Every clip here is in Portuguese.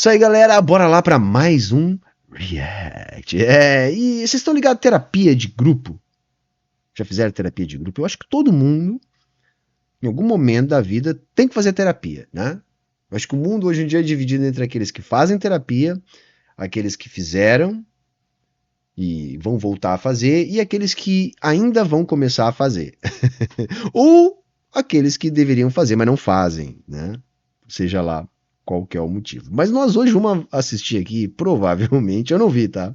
Isso aí, galera, bora lá para mais um React. E vocês estão ligados à terapia de grupo? Já fizeram terapia de grupo? Eu acho que todo mundo, em algum momento da vida, tem que fazer terapia, né? Eu acho que o mundo hoje em dia é dividido entre aqueles que fazem terapia, aqueles que fizeram e vão voltar a fazer, e aqueles que ainda vão começar a fazer. Ou aqueles que deveriam fazer, mas não fazem, né? Seja lá qual que é o motivo. Mas nós hoje vamos assistir aqui, provavelmente, eu não vi, tá?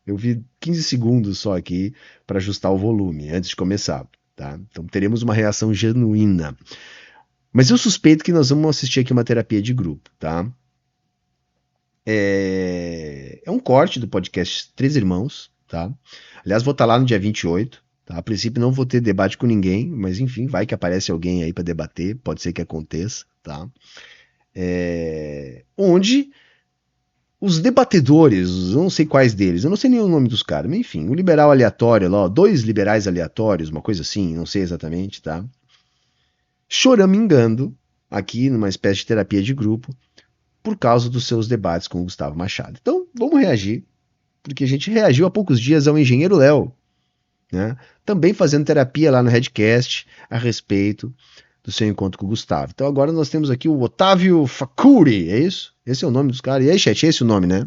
Eu vi 15 segundos só aqui para ajustar o volume antes de começar, tá? Então teremos uma reação genuína. Mas eu suspeito que nós vamos assistir aqui uma terapia de grupo, tá? É um corte do podcast Três Irmãos, tá? Aliás, vou estar lá no dia 28, tá? A princípio não vou ter debate com ninguém, mas enfim, vai que aparece alguém aí para debater, pode ser que aconteça, tá? Onde os debatedores, eu não sei quais deles, eu não sei nem o nome dos caras, mas enfim, um liberal aleatório lá, ó, 2 liberais aleatórios, uma coisa assim, não sei exatamente, tá? Choramingando aqui numa espécie de terapia de grupo por causa dos seus debates com o Gustavo Machado. Então, vamos reagir, porque a gente reagiu há poucos dias ao engenheiro Léo, né? Também fazendo terapia lá no Redcast a respeito do seu encontro com o Gustavo. Então agora nós temos aqui o Otávio Facuri, é isso? Esse é o nome dos caras. E aí, chat, é esse o nome, né?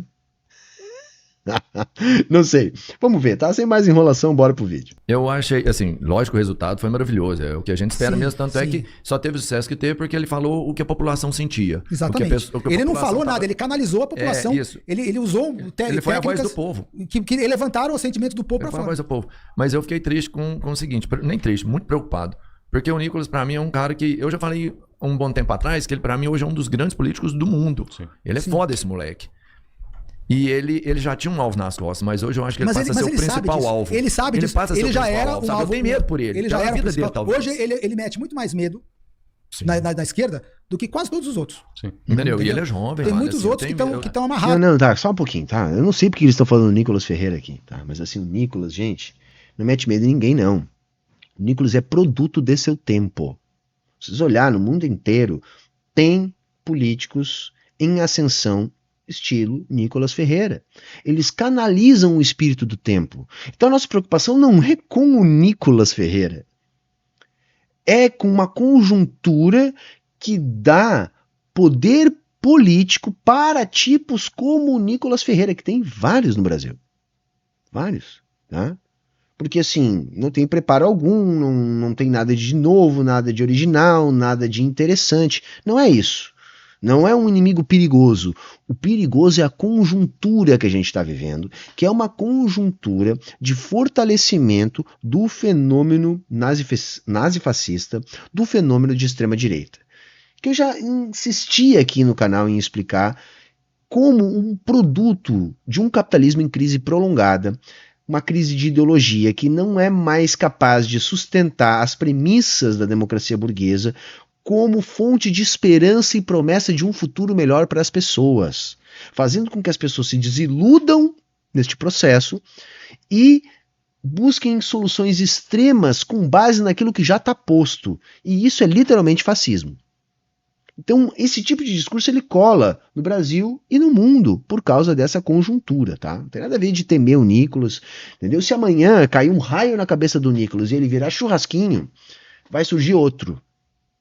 Não sei. Vamos ver, tá? Sem mais enrolação, bora pro vídeo. Eu achei, assim, lógico, o resultado foi maravilhoso. É o que a gente espera mesmo, tanto sim. é que só teve o sucesso que teve porque ele falou o que a população sentia. Exatamente. Ele não falou nada, ele canalizou a população. Isso. Ele usou Ele foi a voz do povo. Que levantaram o sentimento do povo para fora. Foi a voz do povo. Mas eu fiquei triste com o seguinte, nem triste, muito preocupado. Porque o Nicolas, pra mim, é um cara que... Eu já falei um bom tempo atrás que ele, pra mim, hoje é um dos grandes políticos do mundo. Sim. Ele é foda, esse moleque. E ele já tinha um alvo nas costas, mas hoje eu acho que ele passa a ser o principal alvo. Ele sabe disso. Ele já era um alvo. Eu tenho medo por ele. Ele já era a vida dele, talvez. Hoje ele mete muito mais medo na esquerda do que quase todos os outros. Sim. Entendeu? E ele é jovem. Tem muitos outros que estão amarrados. Não, tá, só um pouquinho, tá? Eu não sei porque eles estão falando do Nicolas Ferreira aqui, tá? Mas assim, o Nicolas, gente, não mete medo em ninguém, não. O Nicolas é produto de seu tempo. Se vocês olharem no mundo inteiro, tem políticos em ascensão estilo Nicolas Ferreira. Eles canalizam o espírito do tempo. Então a nossa preocupação não é com o Nicolas Ferreira. É com uma conjuntura que dá poder político para tipos como o Nicolas Ferreira, que tem vários no Brasil. Vários, tá? Porque assim, não tem preparo algum, não tem nada de novo, nada de original, nada de interessante. Não é isso. Não é um inimigo perigoso. O perigoso é a conjuntura que a gente está vivendo, que é uma conjuntura de fortalecimento do fenômeno nazifascista, do fenômeno de extrema-direita. Que eu já insisti aqui no canal em explicar como um produto de um capitalismo em crise prolongada, uma crise de ideologia que não é mais capaz de sustentar as premissas da democracia burguesa como fonte de esperança e promessa de um futuro melhor para as pessoas, fazendo com que as pessoas se desiludam neste processo e busquem soluções extremas com base naquilo que já está posto. E isso é literalmente fascismo. Então, esse tipo de discurso ele cola no Brasil e no mundo por causa dessa conjuntura, tá? Não tem nada a ver de temer o Nicolas, entendeu? Se amanhã cair um raio na cabeça do Nicolas e ele virar churrasquinho, vai surgir outro,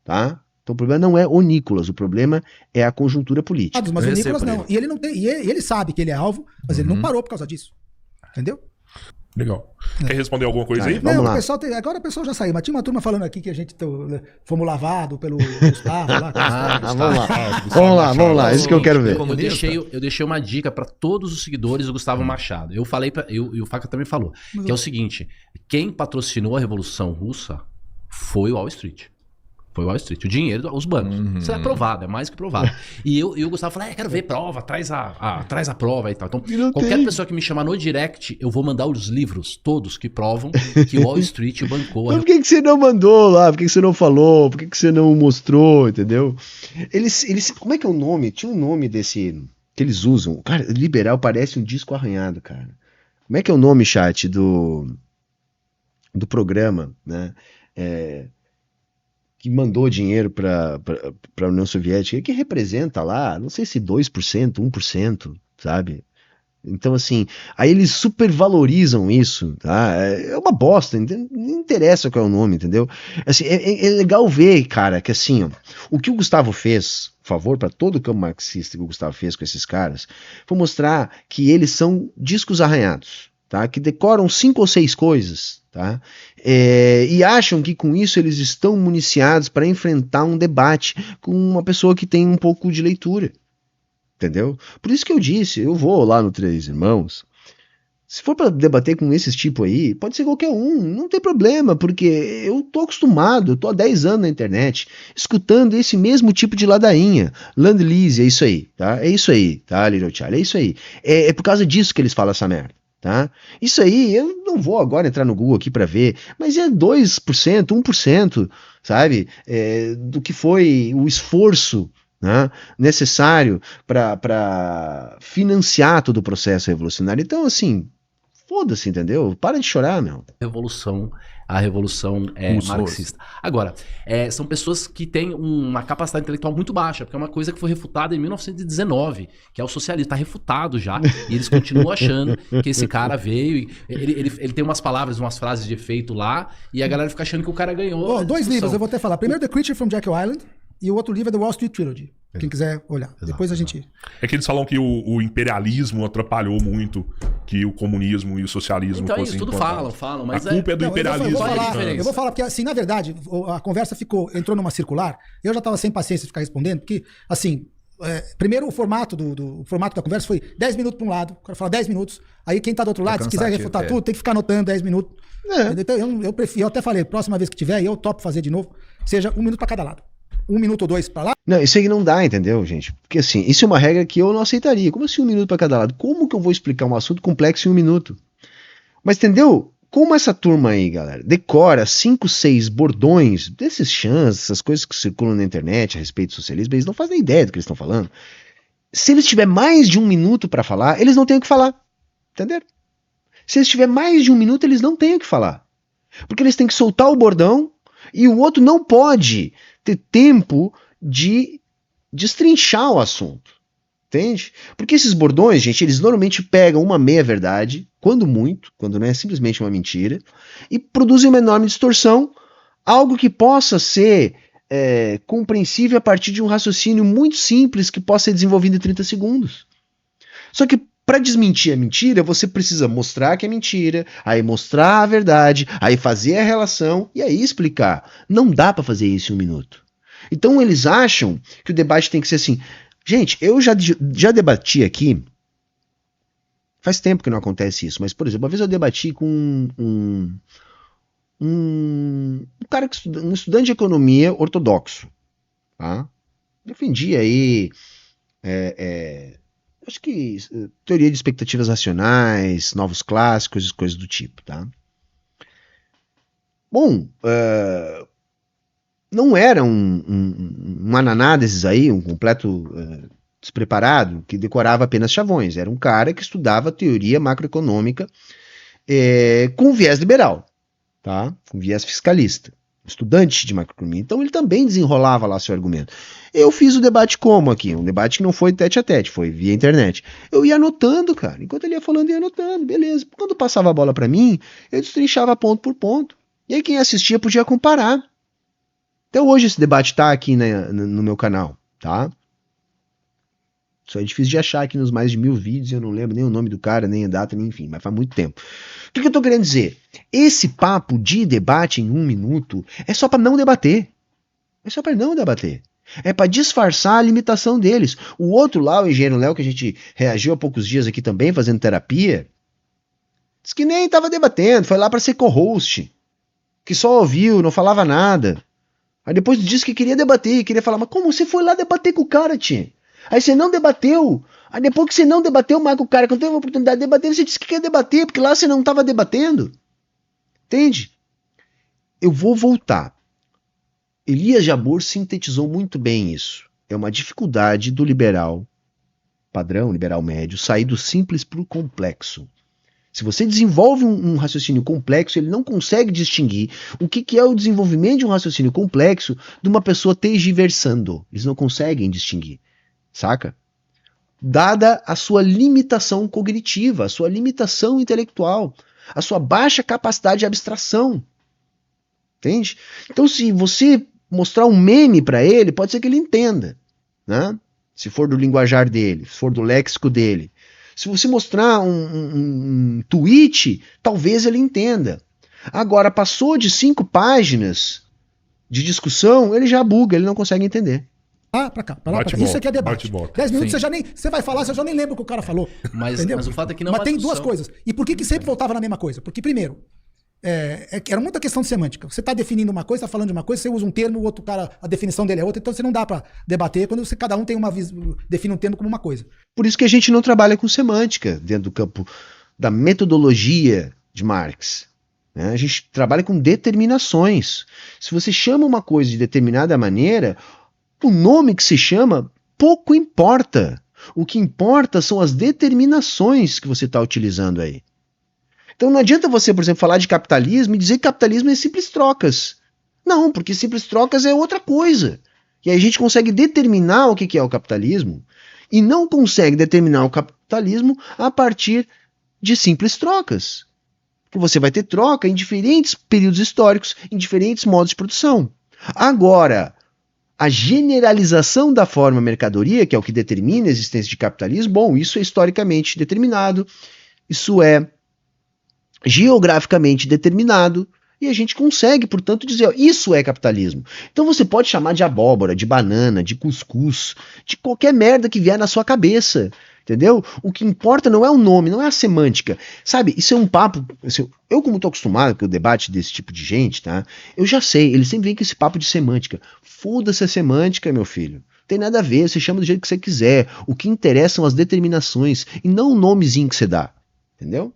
tá? Então o problema não é o Nicolas, o problema é a conjuntura política. Mas o Nicolas não. E ele não tem, e ele sabe que ele é alvo, mas ele não parou por causa disso. Entendeu? Legal. Quer responder alguma coisa aí? Vamos lá. Agora o pessoal já saiu, mas tinha uma turma falando aqui que a gente fomos lavados pelo Gustavo lá. Vamos lá, isso que eu quero ver. Eu deixei uma dica para todos os seguidores do Gustavo Machado. Eu falei, e o Faca também falou, que é o seguinte, quem patrocinou a Revolução Russa foi o Wall Street. Foi o Wall Street, o dinheiro, os bancos. Isso é provado, é mais que provado. E o Gustavo falou, quero ver prova, traz a prova e tal. Então, qualquer pessoa que me chamar no direct, eu vou mandar os livros todos que provam que o Wall Street bancou. Mas por que você não mandou lá? Por que você não falou? Por que você não mostrou, entendeu? Eles, como é que é o nome? Tinha um nome desse que eles usam. Cara, liberal parece um disco arranhado, cara. Como é que é o nome, chat, do programa, né? que mandou dinheiro para a União Soviética, que representa lá, não sei se 2%, 1%, sabe? Então, assim, aí eles supervalorizam isso, tá? É uma bosta, não interessa qual é o nome, entendeu? Assim, é legal ver, cara, que assim, ó, o que o Gustavo fez, por favor, para todo o campo marxista que o Gustavo fez com esses caras, foi mostrar que eles são discos arranhados, tá? Que decoram 5 ou 6 coisas, tá? E acham que com isso eles estão municiados para enfrentar um debate com uma pessoa que tem um pouco de leitura. Entendeu? Por isso que eu disse, eu vou lá no Três Irmãos. Se for para debater com esses tipo aí, pode ser qualquer um, não tem problema, porque eu tô acostumado, eu tô há 10 anos na internet, escutando esse mesmo tipo de ladainha. Land Lease, é isso aí, tá? É isso aí, tá, Little Charlie? É isso aí. É por causa disso que eles falam essa merda, tá? Isso aí, eu não vou agora entrar no Google aqui para ver, mas é 2%, 1%, sabe? Do que foi o esforço, né, necessário para financiar todo o processo revolucionário. Então, assim, foda-se, entendeu? Para de chorar, meu. A revolução marxista. Agora, são pessoas que têm uma capacidade intelectual muito baixa, porque é uma coisa que foi refutada em 1919, que é o socialismo. Está refutado já. E eles continuam achando que esse cara veio. Ele tem umas palavras, umas frases de efeito lá, e a galera fica achando que o cara ganhou. 2 livros, eu vou até falar. Primeiro, The Creature from Jekyll Island. E o outro livro é The Wall Street Trilogy. Quem quiser olhar. Depois a gente... É que eles falam que o imperialismo atrapalhou muito que o comunismo e o socialismo então, fossem isso tudo falam, mas a culpa é do imperialismo. Eu vou falar porque, assim, na verdade, a conversa entrou numa circular. Eu já estava sem paciência de ficar respondendo, porque, assim, primeiro o formato da conversa foi 10 minutos para um lado, o cara fala 10 minutos, aí quem está do outro lado, se quiser refutar tudo, tem que ficar anotando 10 minutos. Então, eu prefiro, eu até falei, próxima vez que tiver, eu topo fazer de novo, seja 1 minuto para cada lado. 1 minuto ou 2 para lá? Não, isso aí não dá, entendeu, gente? Porque assim, isso é uma regra que eu não aceitaria. Como assim 1 minuto para cada lado? Como que eu vou explicar um assunto complexo em 1 minuto? Mas entendeu? Como essa turma aí, galera, decora 5, 6 bordões desses chans, essas coisas que circulam na internet a respeito do socialismo, eles não fazem ideia do que eles estão falando. Se eles tiverem mais de 1 minuto para falar, eles não têm o que falar. Entenderam? Se eles tiverem mais de 1 minuto, eles não têm o que falar. Porque eles têm que soltar o bordão e o outro não pode ter tempo de destrinchar o assunto, entende? Porque esses bordões, gente, eles normalmente pegam uma meia-verdade, quando não é simplesmente uma mentira, e produzem uma enorme distorção, algo que possa ser compreensível a partir de um raciocínio muito simples que possa ser desenvolvido em 30 segundos. Só que para desmentir a mentira, você precisa mostrar que é mentira, aí mostrar a verdade, aí fazer a relação e aí explicar. Não dá para fazer isso em 1 minuto. Então eles acham que o debate tem que ser assim. Gente, eu já debati aqui, faz tempo que não acontece isso, mas, por exemplo, uma vez eu debati com um estudante de economia ortodoxo, tá? Defendia aí acho que teoria de expectativas racionais, novos clássicos, coisas do tipo, tá? Bom, não era um ananá desses aí, um completo despreparado, que decorava apenas chavões. Era um cara que estudava teoria macroeconômica com viés liberal, tá? Com viés fiscalista. Estudante de macroeconomia. Então ele também desenrolava lá seu argumento. Eu fiz o debate como aqui? Um debate que não foi tete a tete, foi via internet. Eu ia anotando, cara. Enquanto ele ia falando, eu ia anotando, beleza. Quando passava a bola para mim, eu destrinchava ponto por ponto. E aí quem assistia podia comparar. Até hoje esse debate tá aqui no meu canal, tá? Só é difícil de achar aqui nos mais de 1000 vídeos, eu não lembro nem o nome do cara, nem a data, nem enfim, mas faz muito tempo. O que eu tô querendo dizer? Esse papo de debate em 1 minuto é só para não debater. É só para não debater. É para disfarçar a limitação deles. O outro lá, o engenheiro Léo, que a gente reagiu há poucos dias aqui também, fazendo terapia, disse que nem tava debatendo, foi lá para ser co-host, que só ouviu, não falava nada. Aí depois disse que queria debater, queria falar, mas como você foi lá debater com o cara, tia? Aí você não debateu. Aí depois que você não debateu mais com o cara, que não teve a oportunidade de debater, você disse que quer debater, porque lá você não estava debatendo. Entende? Eu vou voltar. Elias Jabbour sintetizou muito bem isso. É uma dificuldade do liberal padrão, liberal médio, sair do simples para o complexo. Se você desenvolve um raciocínio complexo, ele não consegue distinguir o que é o desenvolvimento de um raciocínio complexo de uma pessoa tergiversando. Eles não conseguem distinguir, saca? Dada a sua limitação cognitiva, a sua limitação intelectual, a sua baixa capacidade de abstração. Entende? Então, se você mostrar um meme para ele, pode ser que ele entenda, né? Se for do linguajar dele, se for do léxico dele. Se você mostrar um tweet, talvez ele entenda. Agora, passou de 5 páginas de discussão, ele já buga, ele não consegue entender. Pra cá, pra lá, pra cá. Isso aqui é debate. 10 minutos você vai falar, você já nem lembra o que o cara falou. Mas o fato é que não Mas é tem discussão. duas coisas. E por que sempre voltava na mesma coisa? Porque, primeiro, era muita questão de semântica. Você está definindo uma coisa, está falando de uma coisa, você usa um termo, o outro cara, a definição dele é outra, então você não dá para debater quando cada um tem define um termo como uma coisa. Por isso que a gente não trabalha com semântica dentro do campo da metodologia de Marx. Né? A gente trabalha com determinações. Se você chama uma coisa de determinada maneira, o nome que se chama pouco importa. O que importa são as determinações que você está utilizando aí. Então não adianta você, por exemplo, falar de capitalismo e dizer que capitalismo é simples trocas. Não, porque simples trocas é outra coisa. E aí a gente consegue determinar o que é o capitalismo e não consegue determinar o capitalismo a partir de simples trocas. Porque você vai ter troca em diferentes períodos históricos, em diferentes modos de produção. Agora, a generalização da forma mercadoria, que é o que determina a existência de capitalismo, bom, isso é historicamente determinado, isso é geograficamente determinado, e a gente consegue, portanto, dizer, ó, isso é capitalismo. Então você pode chamar de abóbora, de banana, de cuscuz, de qualquer merda que vier na sua cabeça, entendeu? O que importa não é o nome, não é a semântica. Sabe, isso é um papo, eu como estou acostumado com o debate desse tipo de gente, tá? Eu já sei, eles sempre vêm com esse papo de semântica. Foda-se a semântica, meu filho. Tem nada a ver, você chama do jeito que você quiser. O que interessa são as determinações, e não o nomezinho que você dá, entendeu?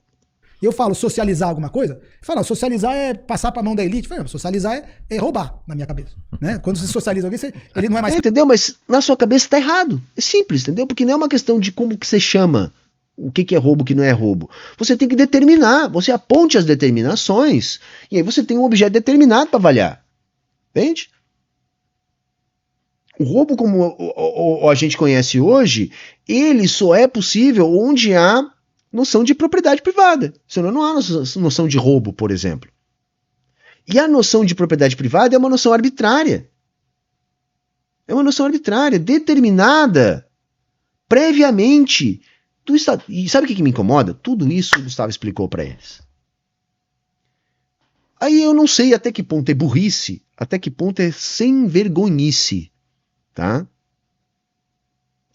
Eu falo socializar alguma coisa, fala, socializar é passar pra mão da elite. Falo, socializar é roubar, na minha cabeça. Né? Quando você socializa alguém, ele não é mais... entendeu? Mas na sua cabeça tá errado. É simples, entendeu? Porque não é uma questão de como que você chama o que é roubo, o que não é roubo. Você tem que determinar, você aponte as determinações, e aí você tem um objeto determinado para avaliar. Entende? O roubo, como a gente conhece hoje, ele só é possível onde há noção de propriedade privada. Senão não há noção de roubo, por exemplo. E a noção de propriedade privada é uma noção arbitrária. É uma noção arbitrária, determinada previamente do Estado. E sabe o que me incomoda? Tudo isso o Gustavo explicou para eles. Aí eu não sei até que ponto é burrice, até que ponto é sem vergonhice, tá?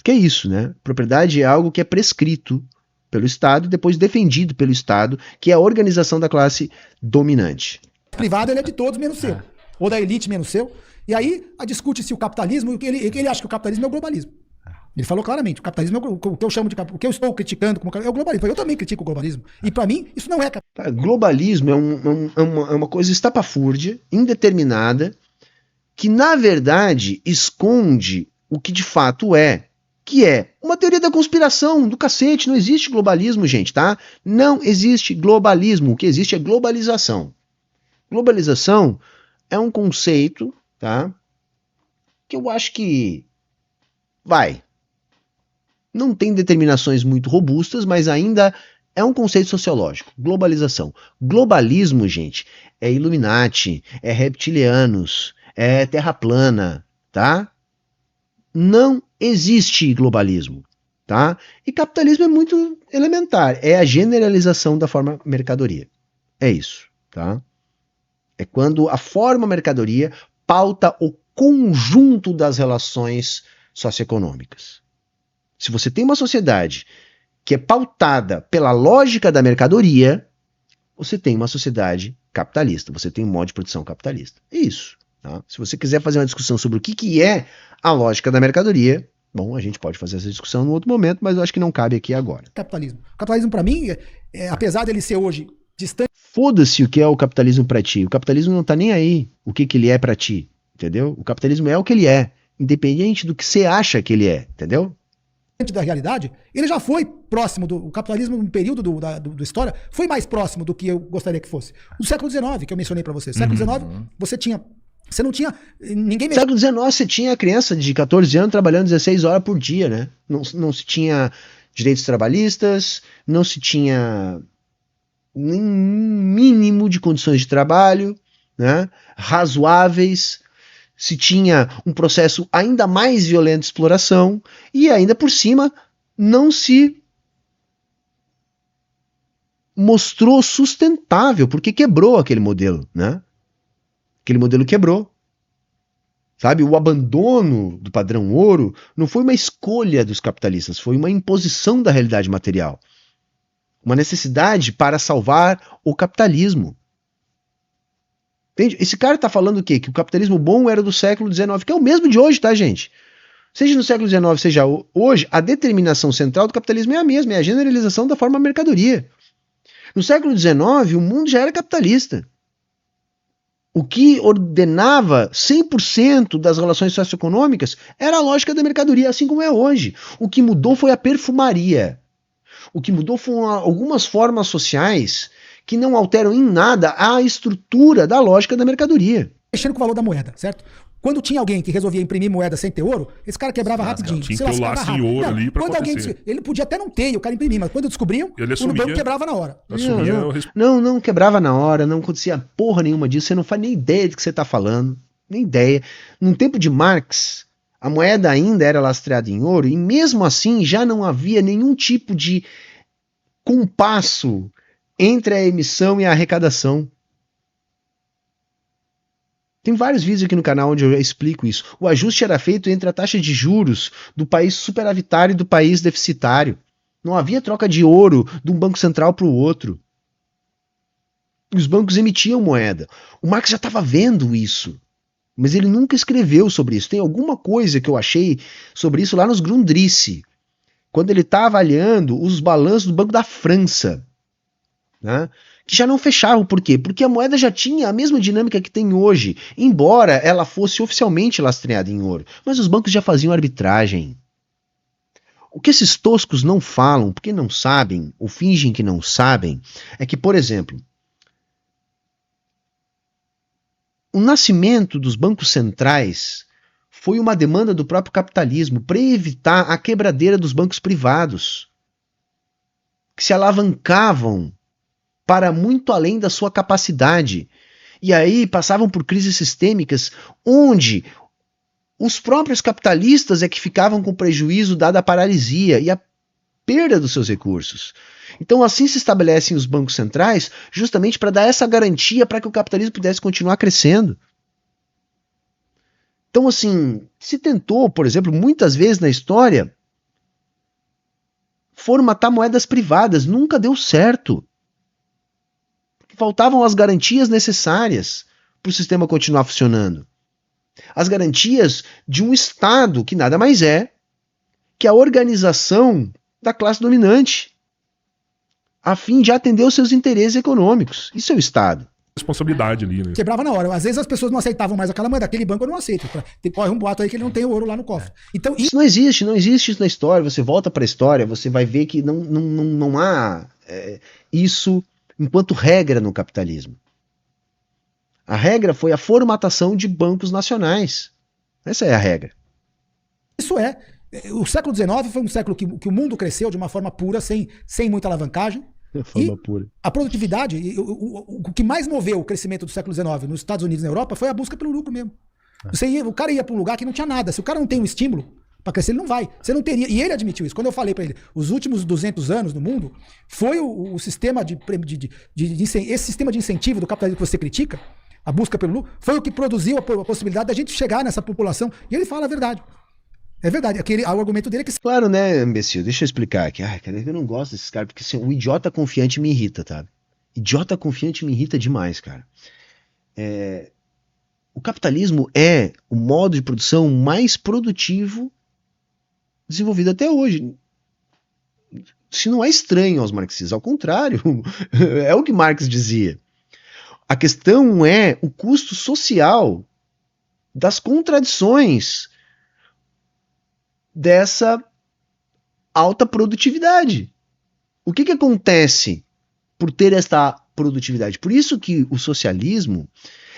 Que é isso, né? Propriedade é algo que é prescrito pelo Estado e depois defendido pelo Estado, que é a organização da classe dominante. Privado ele é de todos menos seu, ou da elite menos seu. E aí discute-se o capitalismo, ele acha que o capitalismo é o globalismo. Ele falou claramente, o capitalismo é o que eu chamo de capitalismo, o que eu estou criticando como é o globalismo. Eu também critico o globalismo. E para mim, isso não é capitalismo. Globalismo é uma coisa estapafúrdia, indeterminada, que na verdade esconde o que de fato é, que é uma teoria da conspiração do cacete. Não existe globalismo, gente, tá? Não existe globalismo. O que existe é globalização. Globalização é um conceito, tá? Que eu acho que não tem determinações muito robustas, mas ainda é um conceito sociológico. Globalização. Globalismo, gente, é Illuminati, é reptilianos, é terra plana, tá? Não existe globalismo, tá? E capitalismo é muito elementar, é a generalização da forma mercadoria. É isso, tá? É quando a forma mercadoria pauta o conjunto das relações socioeconômicas. Se você tem uma sociedade que é pautada pela lógica da mercadoria, você tem uma sociedade capitalista, você tem um modo de produção capitalista. É isso. Tá? Se você quiser fazer uma discussão sobre o que é a lógica da mercadoria, bom, a gente pode fazer essa discussão em outro momento, mas eu acho que não cabe aqui agora. Capitalismo. O capitalismo, para mim, apesar dele ser hoje distante... Foda-se o que é o capitalismo para ti. O capitalismo não tá nem aí o que ele é para ti, entendeu? O capitalismo é o que ele é, independente do que você acha que ele é, entendeu? da realidade, ele já foi próximo o capitalismo no período da história foi mais próximo do que eu gostaria que fosse. O século XIX, que eu mencionei para você. Século XIX, você não tinha ninguém. No século XIX você tinha a criança de 14 anos trabalhando 16 horas por dia, né? Não se tinha direitos trabalhistas, não se tinha nem mínimo de condições de trabalho, né? Razoáveis. Se tinha um processo ainda mais violento de exploração e ainda por cima não se mostrou sustentável, porque quebrou aquele modelo, né? Aquele modelo quebrou. Sabe, o abandono do padrão ouro não foi uma escolha dos capitalistas, foi uma imposição da realidade material. Uma necessidade para salvar o capitalismo. Entende? Esse cara tá falando o quê? Que o capitalismo bom era do século XIX, que é o mesmo de hoje, tá, gente? Seja no século XIX, seja hoje, a determinação central do capitalismo é a mesma, é a generalização da forma mercadoria. No século XIX, o mundo já era capitalista. O que ordenava 100% das relações socioeconômicas era a lógica da mercadoria, assim como é hoje. O que mudou foi a perfumaria. O que mudou foram algumas formas sociais que não alteram em nada a estrutura da lógica da mercadoria. Mexendo com o valor da moeda, certo? Quando tinha alguém que resolvia imprimir moeda sem ter ouro, esse cara quebrava rapidinho. Tinha que ter o laço de ouro ali pra acontecer. Ele podia até não ter, e o cara imprimia, mas quando descobriam, o banco quebrava na hora. Não quebrava na hora, não acontecia porra nenhuma disso, você não faz nem ideia do que você está falando, nem ideia. No tempo de Marx, a moeda ainda era lastreada em ouro, e mesmo assim já não havia nenhum tipo de compasso entre a emissão e a arrecadação. Tem vários vídeos aqui no canal onde eu explico isso. O ajuste era feito entre a taxa de juros do país superavitário e do país deficitário. Não havia troca de ouro de um banco central para o outro. Os bancos emitiam moeda. O Marx já estava vendo isso, mas ele nunca escreveu sobre isso. Tem alguma coisa que eu achei sobre isso lá nos Grundrisse, quando ele está avaliando os balanços do Banco da França, né? Que já não fechavam. Por quê? Porque a moeda já tinha a mesma dinâmica que tem hoje, embora ela fosse oficialmente lastreada em ouro. Mas os bancos já faziam arbitragem. O que esses toscos não falam, porque não sabem, ou fingem que não sabem, é que, por exemplo, o nascimento dos bancos centrais foi uma demanda do próprio capitalismo para evitar a quebradeira dos bancos privados, que se alavancavam para muito além da sua capacidade. E aí passavam por crises sistêmicas onde os próprios capitalistas é que ficavam com prejuízo dada a paralisia e a perda dos seus recursos. Então assim se estabelecem os bancos centrais justamente para dar essa garantia para que o capitalismo pudesse continuar crescendo. Então assim, se tentou, por exemplo, muitas vezes na história, formatar moedas privadas, nunca deu certo. Faltavam as garantias necessárias para o sistema continuar funcionando. As garantias de um Estado que nada mais é que a organização da classe dominante, a fim de atender os seus interesses econômicos. Isso é o Estado. Responsabilidade ali, né? Quebrava na hora. Às vezes as pessoas não aceitavam mais aquela moeda. Aquele banco eu não aceito. Corre um boato aí que ele não tem ouro lá no cofre. Então, isso não existe isso na história. Você volta para a história, você vai ver que não há isso enquanto regra no capitalismo. A regra foi a formatação de bancos nacionais. Essa é a regra. Isso é. O século XIX foi um século que o mundo cresceu de uma forma pura, sem muita alavancagem. Forma pura. A produtividade, o que mais moveu o crescimento do século XIX nos Estados Unidos e na Europa foi a busca pelo lucro mesmo. O cara ia para um lugar que não tinha nada. Se o cara não tem um estímulo para crescer, ele não vai. Você não teria. E ele admitiu isso. Quando eu falei para ele, os últimos 200 anos no mundo foi o sistema esse sistema de incentivo do capitalismo que você critica, a busca pelo lucro, foi o que produziu a possibilidade da gente chegar nessa população. E ele fala a verdade. É verdade. O argumento dele é que... Claro, né, imbecil? Deixa eu explicar aqui. Ai, cara, eu não gosto desses caras, porque assim, o idiota confiante me irrita, tá? Idiota confiante me irrita demais, cara. O capitalismo é o modo de produção mais produtivo desenvolvido até hoje. Isso não é estranho aos marxistas, ao contrário, é o que Marx dizia. A questão é o custo social das contradições dessa alta produtividade. O que acontece por ter esta produtividade? Por isso que o socialismo,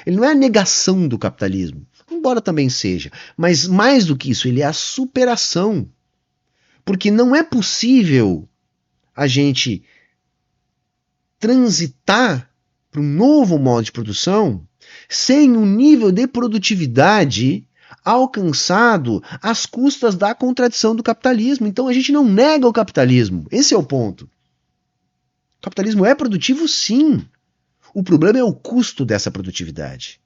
ele não é a negação do capitalismo, embora também seja, mas mais do que isso, ele é a superação. Porque não é possível a gente transitar para um novo modo de produção sem um nível de produtividade alcançado às custas da contradição do capitalismo. Então a gente não nega o capitalismo. Esse é o ponto. O capitalismo é produtivo, sim. O problema é o custo dessa produtividade,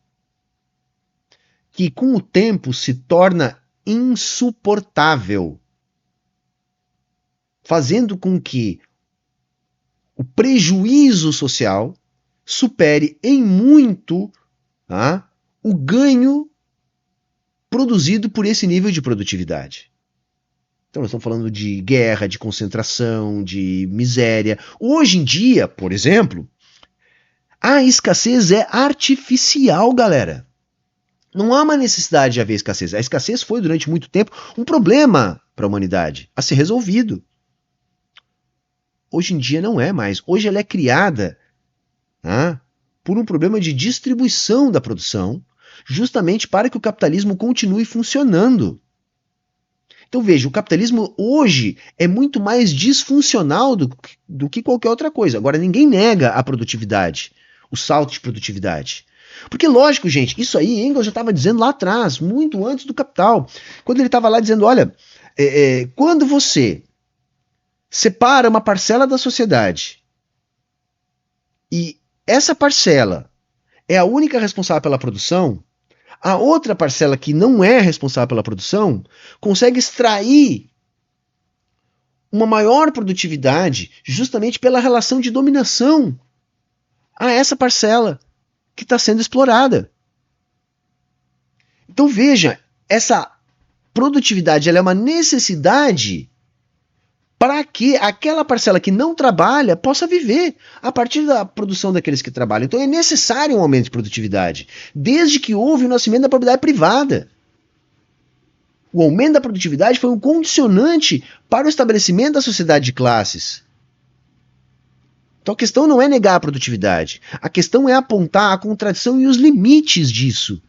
que com o tempo se torna insuportável, fazendo com que o prejuízo social supere em muito o ganho produzido por esse nível de produtividade. Então nós estamos falando de guerra, de concentração, de miséria. Hoje em dia, por exemplo, a escassez é artificial, galera. Não há uma necessidade de haver escassez. A escassez foi durante muito tempo um problema para a humanidade a ser resolvido. Hoje em dia não é mais. Hoje ela é criada por um problema de distribuição da produção, justamente para que o capitalismo continue funcionando. Então veja, o capitalismo hoje é muito mais disfuncional do que qualquer outra coisa. Agora, ninguém nega a produtividade, o salto de produtividade. Porque, lógico, gente, isso aí Engels já estava dizendo lá atrás, muito antes do Capital, quando ele estava lá dizendo, olha, quando você separa uma parcela da sociedade e essa parcela é a única responsável pela produção, a outra parcela que não é responsável pela produção consegue extrair uma maior produtividade justamente pela relação de dominação a essa parcela que está sendo explorada. Então veja, essa produtividade ela é uma necessidade para que aquela parcela que não trabalha possa viver a partir da produção daqueles que trabalham. Então é necessário um aumento de produtividade, desde que houve o nascimento da propriedade privada. O aumento da produtividade foi um condicionante para o estabelecimento da sociedade de classes. Então a questão não é negar a produtividade, a questão é apontar a contradição e os limites disso.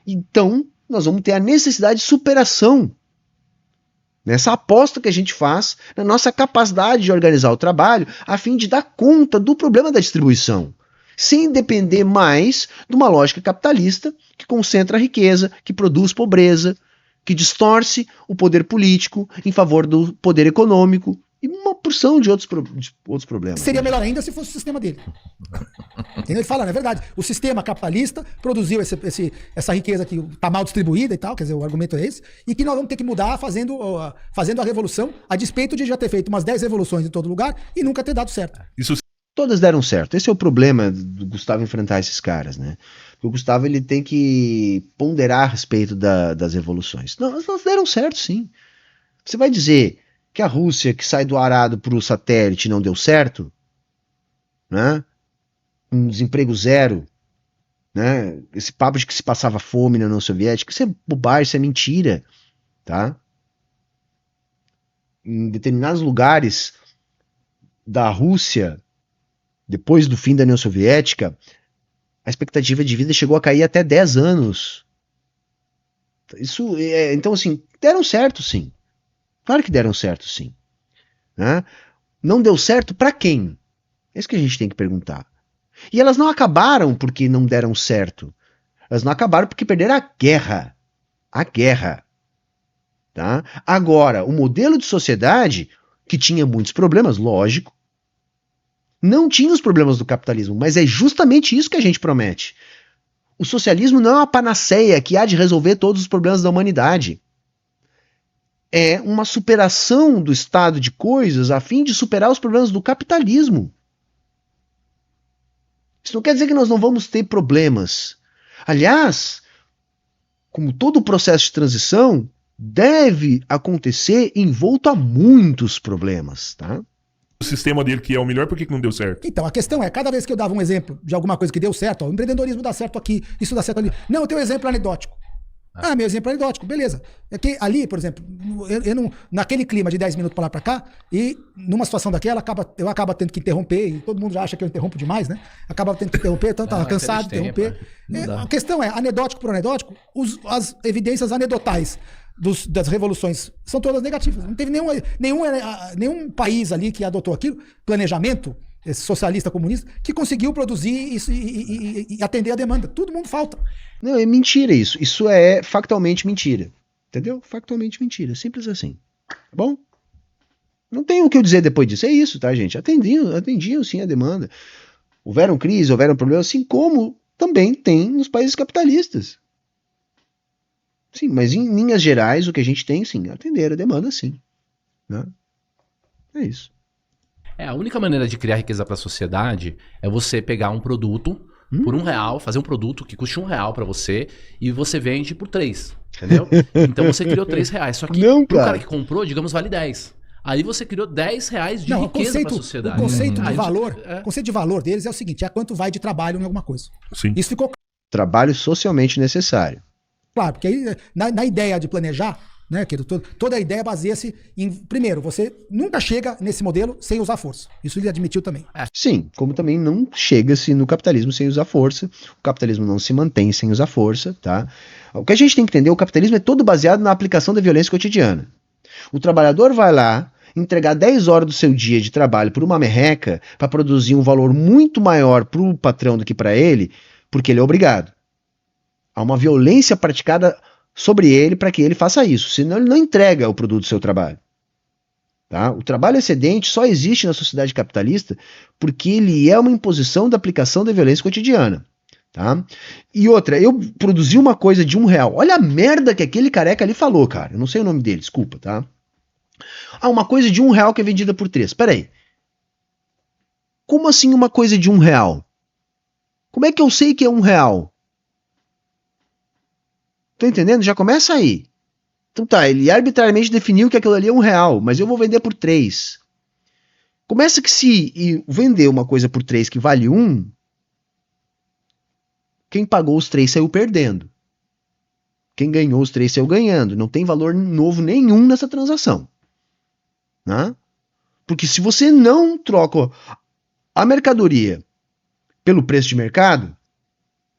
Então nós vamos ter a necessidade de superação nessa aposta que a gente faz na nossa capacidade de organizar o trabalho a fim de dar conta do problema da distribuição, sem depender mais de uma lógica capitalista que concentra a riqueza, que produz pobreza, que distorce o poder político em favor do poder econômico e uma porção de outros problemas. Seria melhor ainda se fosse o sistema dele. Ele fala, não é verdade, o sistema capitalista produziu essa riqueza que está mal distribuída e tal, quer dizer, o argumento é esse, e que nós vamos ter que mudar fazendo a revolução, a despeito de já ter feito umas 10 revoluções em todo lugar e nunca ter dado certo. Isso Todas deram certo. Esse é o problema do Gustavo enfrentar esses caras, né? Porque o Gustavo ele tem que ponderar a respeito das revoluções. Não, elas deram certo, sim. Você vai dizer que a Rússia, que sai do arado para o satélite, não deu certo, né? Um desemprego zero, né? Esse papo de que se passava fome na União Soviética, isso é bobagem, isso é mentira, tá? Em determinados lugares da Rússia, depois do fim da União Soviética, a expectativa de vida chegou a cair até 10 anos. Então, assim, deram certo, sim. Claro que deram certo, sim. Né? Não deu certo para quem? É isso que a gente tem que perguntar. E elas não acabaram porque não deram certo. Elas não acabaram porque perderam a guerra. A guerra. Tá? Agora, o modelo de sociedade, que tinha muitos problemas, lógico, não tinha os problemas do capitalismo, mas é justamente isso que a gente promete. O socialismo não é uma panaceia que há de resolver todos os problemas da humanidade. É uma superação do estado de coisas a fim de superar os problemas do capitalismo. Isso não quer dizer que nós não vamos ter problemas. Aliás, como todo o processo de transição, deve acontecer envolto a muitos problemas, tá? O sistema dele que é o melhor, por que não deu certo? Então, a questão é, cada vez que eu dava um exemplo de alguma coisa que deu certo, ó, o empreendedorismo dá certo aqui, isso dá certo ali. Não, eu tenho um exemplo anedótico. Meu exemplo é anedótico, beleza. É que ali, por exemplo, eu não, naquele clima de 10 minutos pra lá pra cá, e numa situação daquela, eu acabo tendo que interromper, e todo mundo já acha que eu interrompo demais, né? Acaba tendo que interromper, então tava cansado de interromper. A questão é, anedótico por anedótico, as evidências anedotais das revoluções são todas negativas. Não teve nenhum país ali que adotou aquilo, planejamento, esse socialista comunista, que conseguiu produzir isso e atender a demanda. Todo mundo falta. Não, é mentira isso. Isso é factualmente mentira. Entendeu? Factualmente mentira. Simples assim. Tá bom? Não tem o que eu dizer depois disso. É isso, tá, gente? Atendiam sim a demanda. Houveram crises, houveram problemas, assim como também tem nos países capitalistas. Sim, mas em linhas gerais, o que a gente tem, sim, atender a demanda, sim. Né? É isso. A única maneira de criar riqueza para a sociedade é você pegar um produto por R$1, fazer um produto que custe R$1 para você e você vende por 3, entendeu? Então você criou R$3, só que pro cara que comprou, digamos, vale 10. Aí você criou R$10 de riqueza para a sociedade. O conceito de valor deles é o seguinte, é quanto vai de trabalho em alguma coisa. Sim. Isso ficou Trabalho socialmente necessário. claro, porque aí na ideia de planejar, né, que toda a ideia baseia-se em, primeiro, você nunca chega nesse modelo sem usar força. Isso ele admitiu também. Sim, como também não chega-se no capitalismo sem usar força. O capitalismo não se mantém sem usar força, tá? O que a gente tem que entender, o capitalismo é todo baseado na aplicação da violência cotidiana. O trabalhador vai lá entregar 10 horas do seu dia de trabalho por uma merreca para produzir um valor muito maior para o patrão do que para ele, porque ele é obrigado. Há uma violência praticada sobre ele para que ele faça isso, senão ele não entrega o produto do seu trabalho. Tá? O trabalho excedente só existe na sociedade capitalista porque ele é uma imposição da aplicação da violência cotidiana. Tá? E outra, eu produzi uma coisa de R$1. Olha a merda que aquele careca ali falou, cara. Eu não sei o nome dele, desculpa, tá? Uma coisa de R$1 que é vendida por 3. Peraí. Como assim uma coisa de R$1? Como é que eu sei que é R$1? Tô entendendo? Já começa aí. Então tá, ele arbitrariamente definiu que aquilo ali é R$1, mas eu vou vender por 3. Começa que se vender uma coisa por 3 que vale 1, quem pagou os 3 saiu perdendo. Quem ganhou os 3 saiu ganhando. Não tem valor novo nenhum nessa transação. Né? Porque se você não troca a mercadoria pelo preço de mercado,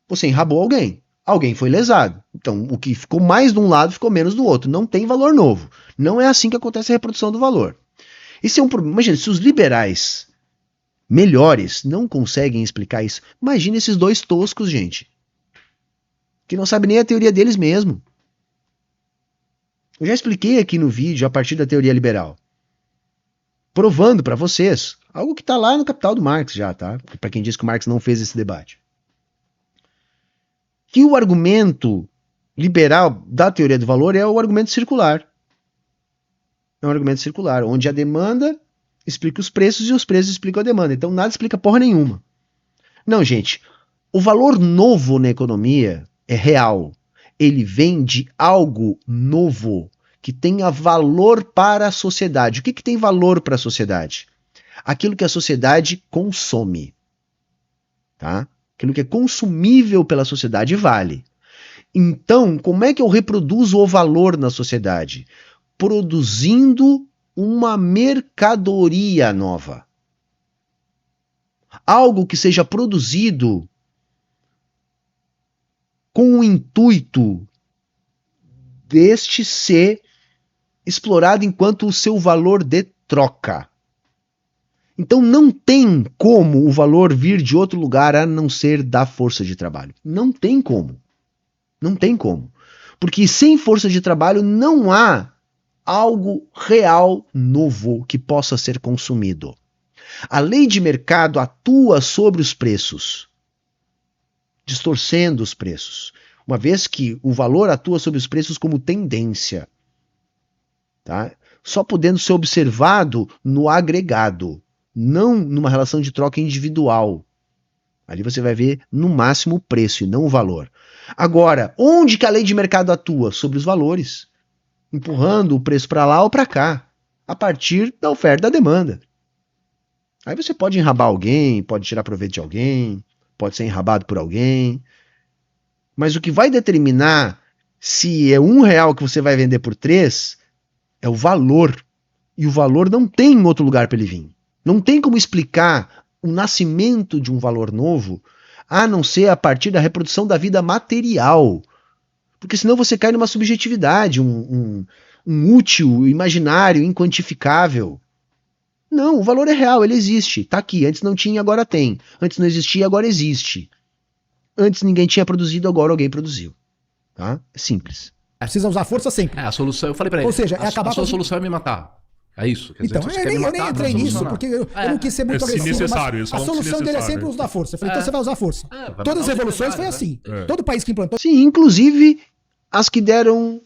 você enrabou alguém. Alguém foi lesado. Então, o que ficou mais de um lado ficou menos do outro. Não tem valor novo. Não é assim que acontece a reprodução do valor. Isso é um problema. Imagina, se os liberais melhores não conseguem explicar isso, imagina esses dois toscos, gente, que não sabem nem a teoria deles mesmo. Eu já expliquei aqui no vídeo a partir da teoria liberal, provando para vocês algo que está lá no Capital do Marx já, tá? Para quem diz que o Marx não fez esse debate. Que o argumento liberal da teoria do valor é o argumento circular. É um argumento circular, onde a demanda explica os preços e os preços explicam a demanda. Então nada explica porra nenhuma. Não, gente, o valor novo na economia é real. Ele vem de algo novo, que tenha valor para a sociedade. O que tem valor para a sociedade? Aquilo que a sociedade consome. Tá? Aquilo que é consumível pela sociedade vale. Então, como é que eu reproduzo o valor na sociedade? Produzindo uma mercadoria nova. Algo que seja produzido com o intuito deste ser explorado enquanto o seu valor de troca. Então não tem como o valor vir de outro lugar a não ser da força de trabalho. Não tem como. Não tem como. Porque sem força de trabalho não há algo real novo que possa ser consumido. A lei de mercado atua sobre os preços, distorcendo os preços, uma vez que o valor atua sobre os preços como tendência, tá? Só podendo ser observado no agregado, não numa relação de troca individual. Ali você vai ver no máximo o preço e não o valor. Agora, onde que a lei de mercado atua? Sobre os valores, empurrando o preço para lá ou para cá, a partir da oferta e da demanda. Aí você pode enrabar alguém, pode tirar proveito de alguém, pode ser enrabado por alguém, mas o que vai determinar Se é R$1 que você vai vender por 3, é o valor. E o valor não tem em outro lugar para ele vir. Não tem como explicar o nascimento de um valor novo, a não ser a partir da reprodução da vida material. Porque senão você cai numa subjetividade, um útil, imaginário, inquantificável. Não, o valor é real, ele existe. Tá aqui, antes não tinha, agora tem. Antes não existia, agora existe. Antes ninguém tinha produzido, agora alguém produziu. Tá? É simples. Precisa usar força sempre. A solução, eu falei pra ele. Ou seja, é acabar a sua com... solução é me matar. É isso. Quer Então, dizer, eu nem entrei nisso, porque eu não quis ser muito se agressivo. necessário, Mas eles a falam solução se dele é necessário. sempre usar força. Eu falei, então você vai usar força. vai Todas as matar o revoluções foi necessário, assim. Todo país que implantou. Sim, inclusive as que deram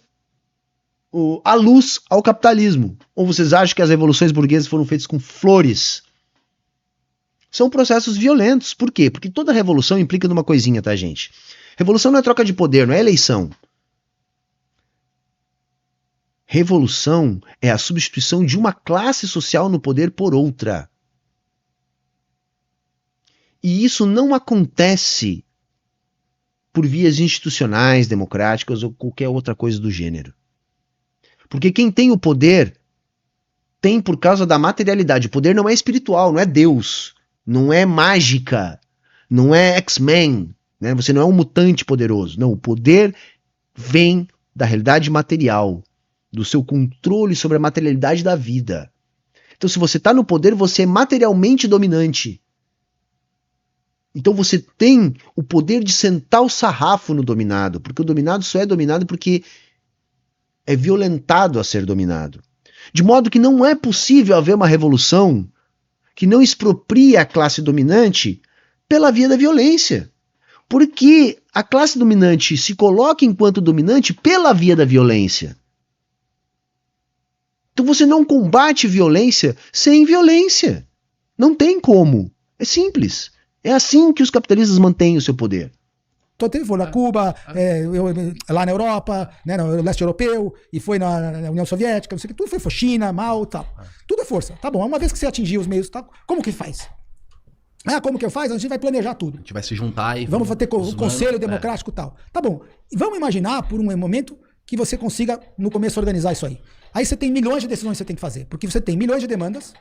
a luz ao capitalismo. Ou vocês acham que as revoluções burguesas foram feitas com flores? São processos violentos. Por quê? Porque toda revolução implica numa coisinha, tá, gente? Revolução não é troca de poder, não é eleição. Revolução é a substituição de uma classe social no poder por outra. E isso não acontece por vias institucionais, democráticas ou qualquer outra coisa do gênero. Porque quem tem o poder tem por causa da materialidade. O poder não é espiritual, não é Deus, não é mágica, não é X-Men, né? Você não é um mutante poderoso. Não, o poder vem da realidade material, do seu controle sobre a materialidade da vida. Então, se você está no poder, você é materialmente dominante. Então você tem o poder de sentar o sarrafo no dominado, porque o dominado só é dominado porque é violentado a ser dominado. De modo que não é possível haver uma revolução que não exproprie a classe dominante pela via da violência. Porque a classe dominante se coloca enquanto dominante pela via da violência. Então você não combate violência sem violência. Não tem como. É simples. É assim que os capitalistas mantêm o seu poder. Foi na Cuba, lá na Europa, né, no leste europeu, e foi na União Soviética, não sei o que, tudo foi China, Mao, tal. Tudo é força. Tá bom, uma vez que você atingiu os meios, tá, como que faz? Como que faz? A gente vai planejar tudo. A gente vai se juntar e... Vamos ter o conselho democrático e tal. Tá bom. E vamos imaginar por um momento que você consiga, no começo, organizar isso aí. Aí você tem milhões de decisões que você tem que fazer, porque você tem milhões de demandas,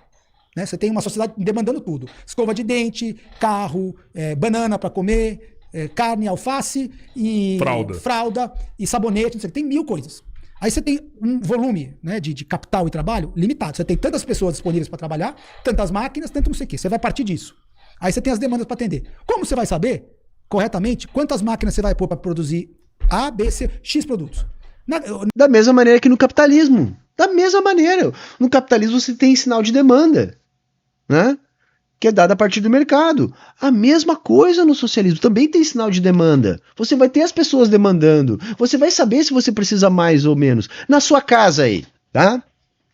né? Você tem uma sociedade demandando tudo. Escova de dente, carro, banana para comer... carne, alface e fralda e sabonete, não sei, tem 1000 coisas. Aí você tem um volume, né, de capital e trabalho limitado. Você tem tantas pessoas disponíveis para trabalhar, tantas máquinas, tanto não sei o quê. Você vai partir disso. Aí você tem as demandas para atender. Como você vai saber corretamente quantas máquinas você vai pôr para produzir A, B, C, X produtos? Da mesma maneira que no capitalismo. Da mesma maneira. No capitalismo você tem sinal de demanda, né? Que é dada a partir do mercado. A mesma coisa no socialismo, também tem sinal de demanda. Você vai ter as pessoas demandando. Você vai saber se você precisa mais ou menos. Na sua casa aí, tá?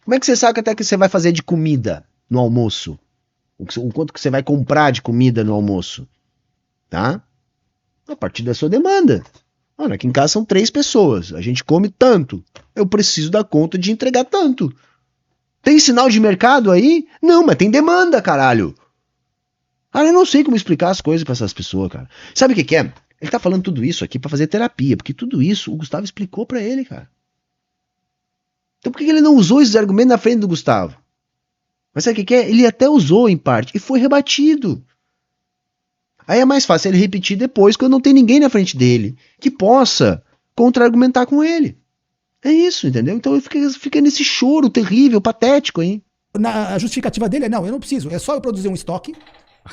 Como é que você sabe até que você vai fazer de comida no almoço? O quanto que você vai comprar de comida no almoço? Tá? A partir da sua demanda. Olha, aqui em casa são 3 pessoas. A gente come tanto. Eu preciso dar conta de entregar tanto. Tem sinal de mercado aí? Não, mas tem demanda, caralho. Eu não sei como explicar as coisas pra essas pessoas, cara. Sabe o que é? Ele tá falando tudo isso aqui pra fazer terapia, porque tudo isso o Gustavo explicou pra ele, cara. Então por que ele não usou esses argumentos na frente do Gustavo? Mas sabe o que é? Ele até usou em parte e foi rebatido. Aí é mais fácil ele repetir depois, quando não tem ninguém na frente dele que possa contra-argumentar com ele. É isso, entendeu? Então fica nesse choro terrível, patético aí. A justificativa dele é, não, eu não preciso, é só eu produzir um estoque.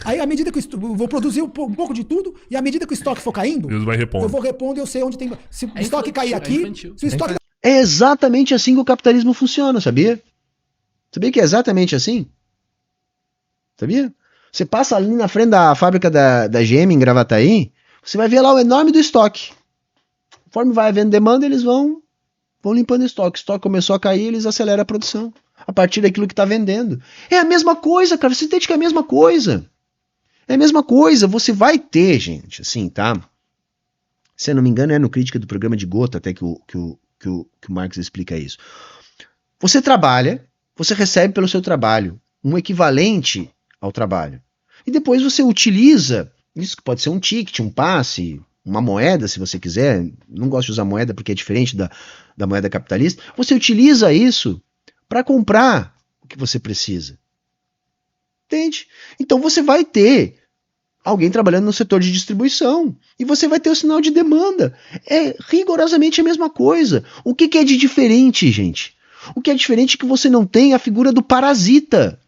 Aí, à medida que eu vou produzir um pouco de tudo, e à medida que o estoque for caindo, Deus vai repondo. eu vou repondo e eu sei onde tem. Se o estoque cair aqui, se o estoque. É exatamente assim que o capitalismo funciona, sabia? Sabia que é exatamente assim? Sabia? Você passa ali na frente da fábrica da GM em Gravataí, você vai ver lá o enorme do estoque. Conforme vai havendo demanda, eles vão limpando o estoque. O estoque começou a cair, eles aceleram a produção. A partir daquilo que está vendendo. É a mesma coisa, cara. Você entende que é a mesma coisa. É a mesma coisa. Você vai ter, gente, assim, tá? Se eu não me engano, é no Crítica do Programa de Gotha até que o Marx explica isso. Você trabalha, você recebe pelo seu trabalho um equivalente ao trabalho. E depois você utiliza, isso que pode ser um ticket, um passe, uma moeda, se você quiser, não gosto de usar moeda porque é diferente da moeda capitalista, você utiliza isso para comprar o que você precisa. Entende? Então você vai ter alguém trabalhando no setor de distribuição e você vai ter o sinal de demanda. É rigorosamente a mesma coisa. O que é de diferente, gente? O que é diferente é que você não tem a figura do parasita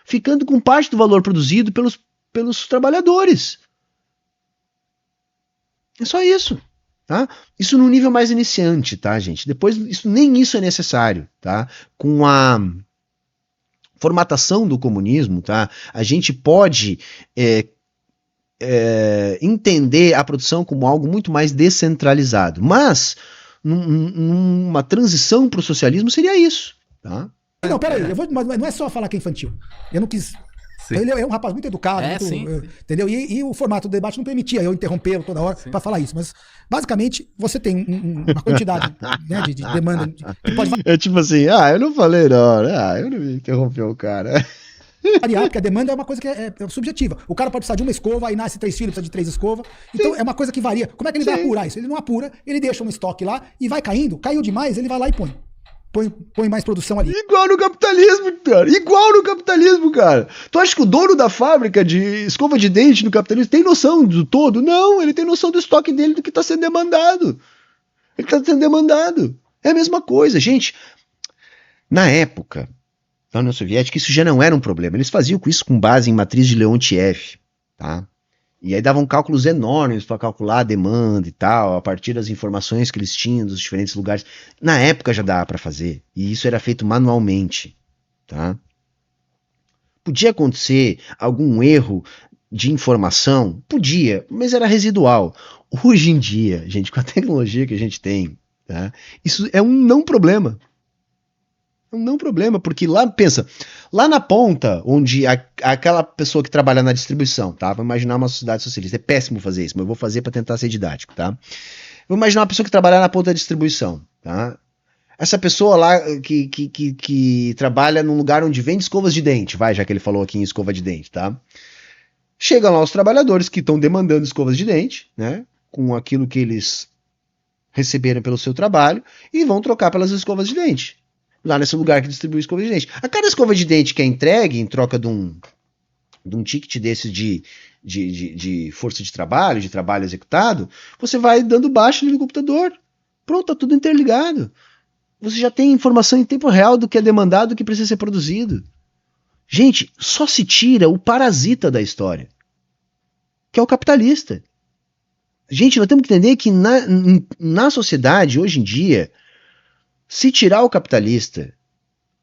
ficando com parte do valor produzido pelos trabalhadores. É só isso, tá? Isso no nível mais iniciante, tá, gente? Depois, nem isso é necessário, tá? Com a formatação do comunismo, tá? A gente pode entender a produção como algo muito mais descentralizado, mas numa transição para o socialismo seria isso, tá? Não, peraí, mas não é só falar que é infantil. Eu não quis... Ele é um rapaz muito educado, entendeu? E o formato do debate não permitia eu interrompê-lo toda hora para falar isso. Mas, basicamente, você tem uma quantidade né, de demanda que pode É tipo assim, eu não falei não, eu não me interrompi o cara. variar, porque a demanda é uma coisa que é subjetiva. O cara pode precisar de uma escova, aí nasce 3 filhos, precisa de 3 escovas. Então, é uma coisa que varia. Como é que ele vai apurar isso? Ele não apura, ele deixa um estoque lá e vai caindo. Caiu demais, ele vai lá e põe mais produção ali. Igual no capitalismo, cara. Igual no capitalismo, cara. Tu acha que o dono da fábrica de escova de dente no capitalismo tem noção do todo? Não, ele tem noção do estoque dele, do que está sendo demandado. Ele está sendo demandado. É a mesma coisa, gente. Na época da União Soviética, isso já não era um problema. Eles faziam isso com base em matriz de Leontiev, tá? E aí davam cálculos enormes para calcular a demanda e tal, a partir das informações que eles tinham dos diferentes lugares. Na época já dava para fazer, e isso era feito manualmente, tá? Podia acontecer algum erro de informação? Podia, mas era residual. Hoje em dia, gente, com a tecnologia que a gente tem, tá? Isso é um não problema. Não problema, porque lá, pensa, lá na ponta, onde aquela pessoa que trabalha na distribuição, tá? Vou imaginar uma sociedade socialista, é péssimo fazer isso, mas eu vou fazer para tentar ser didático, tá? Vou imaginar uma pessoa que trabalha na ponta da distribuição, tá? Essa pessoa lá que trabalha num lugar onde vende escovas de dente, já que ele falou aqui em escova de dente, tá? Chegam lá os trabalhadores que estão demandando escovas de dente, né? Com aquilo que eles receberam pelo seu trabalho e vão trocar pelas escovas de dente. Lá nesse lugar que distribui escova de dente. A cada escova de dente que é entregue em troca de um ticket desse de força de trabalho executado, você vai dando baixa no computador. Pronto, tá tudo interligado. Você já tem informação em tempo real do que é demandado, do que precisa ser produzido. Gente, só se tira o parasita da história, que é o capitalista. Gente, nós temos que entender que na sociedade, hoje em dia, se tirar o capitalista,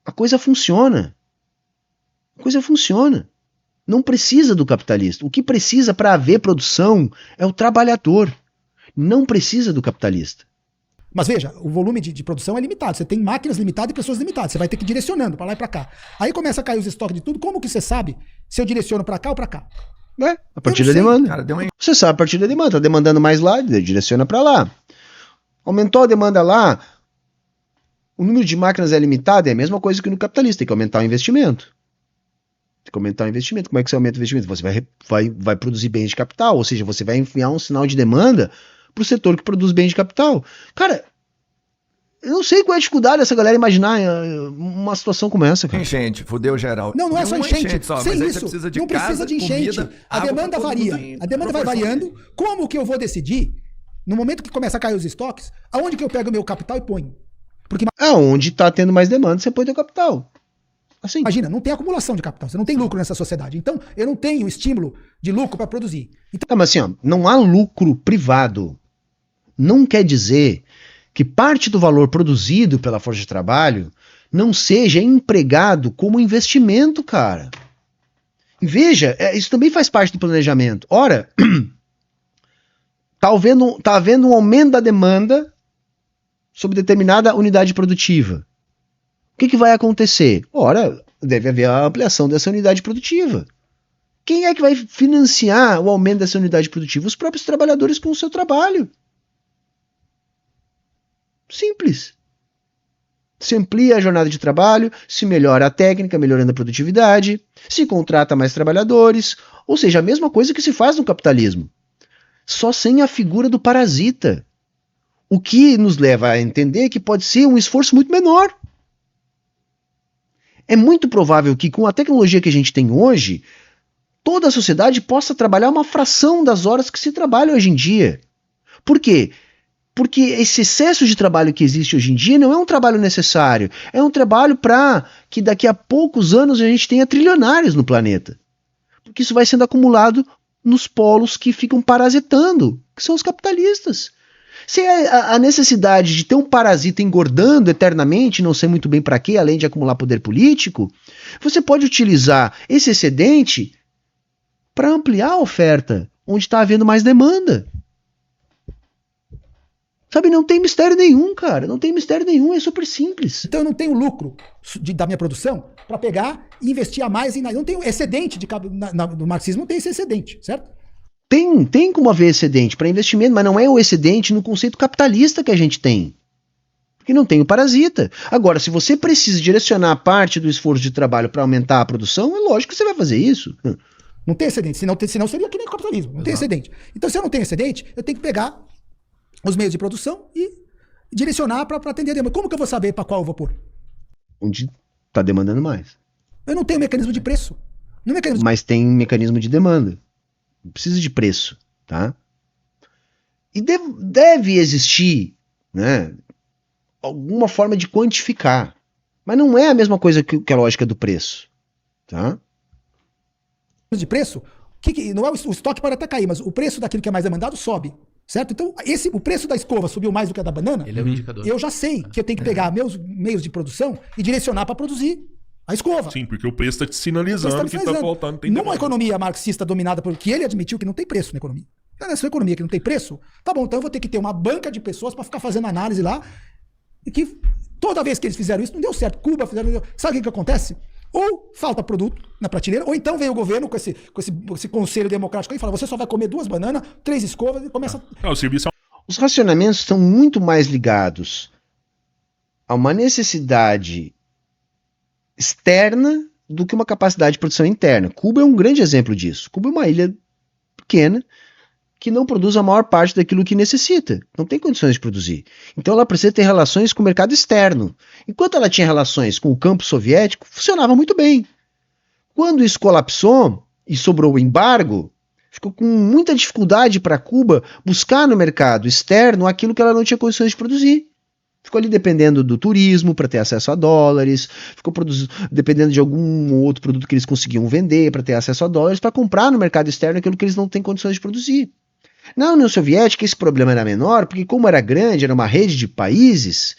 a coisa funciona. A coisa funciona. Não precisa do capitalista. O que precisa para haver produção é o trabalhador. Não precisa do capitalista. Mas veja, o volume de produção é limitado. Você tem máquinas limitadas e pessoas limitadas. Você vai ter que ir direcionando para lá e para cá. Aí começa a cair os estoques de tudo. Como que você sabe se eu direciono para cá ou para cá? A partir da demanda. Cara, Você sabe a partir da demanda. Tá demandando mais lá, direciona para lá. Aumentou a demanda lá, o número de máquinas é limitado, é a mesma coisa que no capitalista, tem que aumentar o investimento. Tem que aumentar o investimento. Como é que você aumenta o investimento? Você vai produzir bens de capital, ou seja, você vai enviar um sinal de demanda para o setor que produz bens de capital. Cara, eu não sei qual é a dificuldade dessa galera imaginar uma situação como essa, cara. Enchente, fudeu geral. Não é só enchente. Só, sem mas isso, precisa de não casa, precisa de enchente. comida, a demanda varia. A demanda vai variando. Como que eu vou decidir, no momento que começa a cair os estoques, aonde que eu pego o meu capital e ponho? Porque onde está tendo mais demanda, você põe teu capital. Assim. Imagina, não tem acumulação de capital, você não tem lucro nessa sociedade. Então, eu não tenho estímulo de lucro para produzir. Então, mas assim, não há lucro privado. Não quer dizer que parte do valor produzido pela força de trabalho não seja empregado como investimento, cara. Veja, isso também faz parte do planejamento. Ora, tá havendo um aumento da demanda sobre determinada unidade produtiva. O que vai acontecer? Ora, deve haver a ampliação dessa unidade produtiva. Quem é que vai financiar o aumento dessa unidade produtiva? Os próprios trabalhadores com o seu trabalho. Simples. Se amplia a jornada de trabalho, se melhora a técnica, melhorando a produtividade, se contrata mais trabalhadores, ou seja, a mesma coisa que se faz no capitalismo. só sem a figura do parasita. O que nos leva a entender que pode ser um esforço muito menor. É muito provável que com a tecnologia que a gente tem hoje, toda a sociedade possa trabalhar uma fração das horas que se trabalha hoje em dia. Por quê? Porque esse excesso de trabalho que existe hoje em dia não é um trabalho necessário, é um trabalho para que daqui a poucos anos a gente tenha trilionários no planeta. Porque isso vai sendo acumulado nos polos que ficam parasitando, que são os capitalistas. Se a necessidade de ter um parasita engordando eternamente, não sei muito bem para quê, além de acumular poder político, você pode utilizar esse excedente para ampliar a oferta, onde está havendo mais demanda. Sabe, não tem mistério nenhum, cara. Não tem mistério nenhum, é super simples. Então eu não tenho lucro da minha produção para pegar e investir a mais. Eu não tenho excedente do marxismo, não tem esse excedente, certo? Tem como haver excedente para investimento, mas não é o excedente no conceito capitalista que a gente tem. Porque não tem o parasita. Agora, se você precisa direcionar parte do esforço de trabalho para aumentar a produção, é lógico que você vai fazer isso. Não tem excedente, senão seria que nem o capitalismo. Não tem excedente. Então, se eu não tenho excedente, eu tenho que pegar os meios de produção e direcionar para atender a demanda. Como que eu vou saber para qual eu vou pôr? Onde está demandando mais. Eu não tenho mecanismo de preço. Mas tem mecanismo de demanda. Não precisa de preço, tá? E deve existir, né, alguma forma de quantificar. Mas não é a mesma coisa que a lógica do preço, tá? De preço, não é o estoque pode até cair, mas o preço daquilo que é mais demandado sobe, certo? Então, o preço da escova subiu mais do que a da banana. Ele é um indicador. Eu já sei que eu tenho que pegar meus meios de produção e direcionar para produzir a escova. Sim, porque o preço está te sinalizando que está faltando. Numa economia marxista dominada por que ele admitiu que não tem preço na economia. Nessa economia que não tem preço, tá bom, então eu vou ter que ter uma banca de pessoas para ficar fazendo análise lá. E que toda vez que eles fizeram isso, não deu certo. Cuba fizeram. Sabe o que acontece? Ou falta produto na prateleira, ou então vem o governo com esse conselho democrático e fala: você só vai comer 2 bananas, 3 escovas e começa. O serviço Os racionamentos estão muito mais ligados a uma necessidade externa do que uma capacidade de produção interna. Cuba é um grande exemplo disso. Cuba é uma ilha pequena que não produz a maior parte daquilo que necessita. Não tem condições de produzir. Então ela precisa ter relações com o mercado externo. Enquanto ela tinha relações com o campo soviético, funcionava muito bem. Quando isso colapsou e sobrou o embargo, ficou com muita dificuldade para Cuba buscar no mercado externo aquilo que ela não tinha condições de produzir. Ficou ali dependendo do turismo para ter acesso a dólares, ficou dependendo de algum outro produto que eles conseguiam vender para ter acesso a dólares, para comprar no mercado externo aquilo que eles não têm condições de produzir. Na União Soviética esse problema era menor, porque como era grande, era uma rede de países,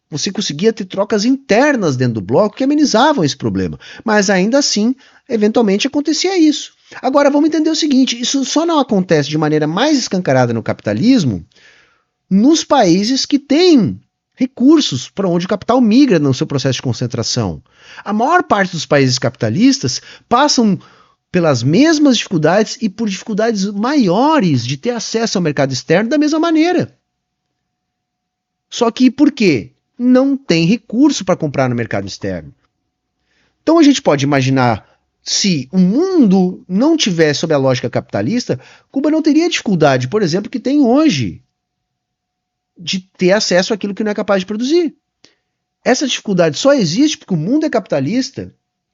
você conseguia ter trocas internas dentro do bloco que amenizavam esse problema. Mas ainda assim, eventualmente acontecia isso. Agora vamos entender o seguinte, isso só não acontece de maneira mais escancarada no capitalismo nos países que têm recursos para onde o capital migra no seu processo de concentração. A maior parte dos países capitalistas passam pelas mesmas dificuldades e por dificuldades maiores de ter acesso ao mercado externo da mesma maneira. Só que por quê? Não tem recurso para comprar no mercado externo. Então a gente pode imaginar, se o mundo não tivesse sob a lógica capitalista, Cuba não teria a dificuldade, por exemplo, que tem hoje, de ter acesso àquilo que não é capaz de produzir. Essa dificuldade só existe porque o mundo é capitalista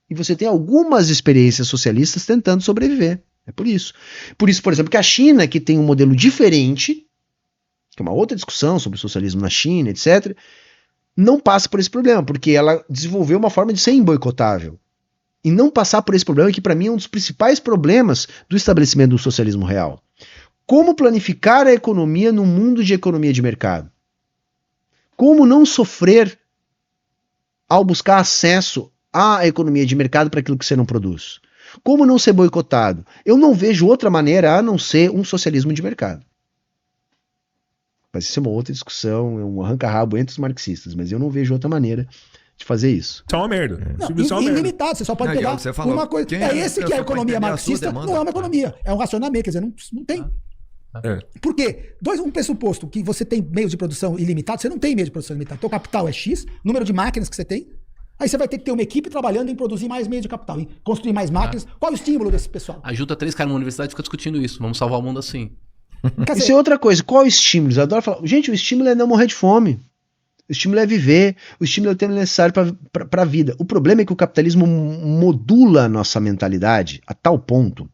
e você tem algumas experiências socialistas tentando sobreviver. É por isso. Por isso, por exemplo, que a China, que tem um modelo diferente, que é uma outra discussão sobre o socialismo na China, etc., não passa por esse problema, porque ela desenvolveu uma forma de ser imboicotável. E não passar por esse problema, que para mim é um dos principais problemas do estabelecimento do socialismo real. Como planificar a economia num mundo de economia de mercado? Como não sofrer ao buscar acesso à economia de mercado para aquilo que você não produz? Como não ser boicotado? Eu não vejo outra maneira a não ser um socialismo de mercado. Mas isso é uma outra discussão, é um arranca-rabo entre os marxistas, mas eu não vejo outra maneira de fazer isso. Isso é uma merda. Não, ilimitado, você só pode pegar uma coisa. Esse que é a economia marxista, não é uma economia, é um racionamento, quer dizer, não tem. Por quê? Um pressuposto que você tem meios de produção ilimitados, você não tem meio de produção ilimitado. Teu capital é X, número de máquinas que você tem, aí você vai ter que ter uma equipe trabalhando em produzir mais meios de capital, em construir mais máquinas. Qual é o estímulo desse pessoal? Ajuda 3 caras numa universidade e fica discutindo isso. Vamos salvar o mundo assim. Quer Isso dizer, é outra coisa. Qual o estímulo? Eu adoro falar. Gente, o estímulo é não morrer de fome. O estímulo é viver. O estímulo é o tempo necessário para a vida. O problema é que o capitalismo modula a nossa mentalidade a tal ponto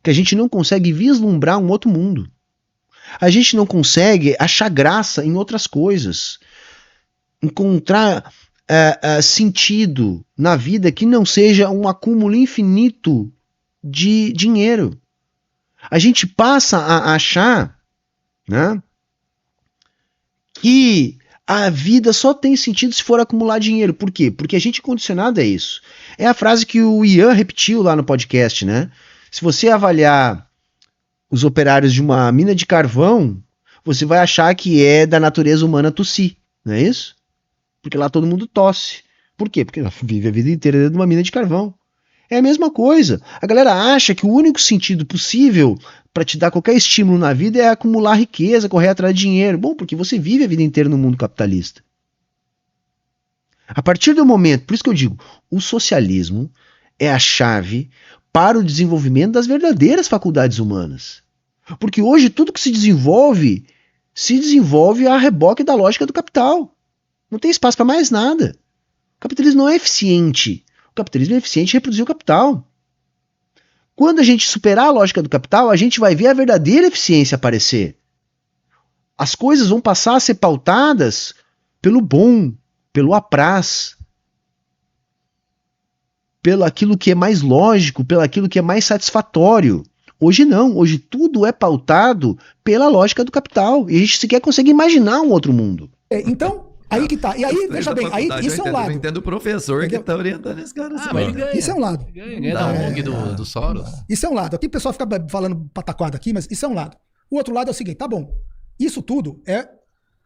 que a gente não consegue vislumbrar um outro mundo. A gente não consegue achar graça em outras coisas. Encontrar sentido na vida que não seja um acúmulo infinito de dinheiro. A gente passa a achar, né, que a vida só tem sentido se for acumular dinheiro. Por quê? Porque a gente é condicionado a isso. É a frase que o Ian repetiu lá no podcast, né? Se você avaliar os operários de uma mina de carvão, você vai achar que é da natureza humana tossir, não é isso? Porque lá todo mundo tosse. Por quê? Porque vive a vida inteira dentro de uma mina de carvão. É a mesma coisa. A galera acha que o único sentido possível para te dar qualquer estímulo na vida é acumular riqueza, correr atrás de dinheiro. Bom, porque você vive a vida inteira no mundo capitalista. A partir do momento, por isso que eu digo, o socialismo é a chave para o desenvolvimento das verdadeiras faculdades humanas. Porque hoje tudo que se desenvolve a reboque da lógica do capital. Não tem espaço para mais nada. O capitalismo não é eficiente. O capitalismo é eficiente em reproduzir o capital. Quando a gente superar a lógica do capital, a gente vai ver a verdadeira eficiência aparecer. As coisas vão passar a ser pautadas pelo bom, pelo apraz, pelo aquilo que é mais lógico, pelo aquilo que é mais satisfatório. Hoje não, hoje tudo é pautado pela lógica do capital. E a gente sequer consegue imaginar um outro mundo. então, aí que tá. E aí, veja bem, aí, isso é um lado. Eu entendo o professor que tá orientando esse cara. Ah, mas ele ganha. Isso é um lado. Ganha da ONG do Soros. Isso é um lado. Aqui o pessoal fica falando pataquada aqui, mas isso é um lado. O outro lado é o seguinte, tá bom. Isso tudo é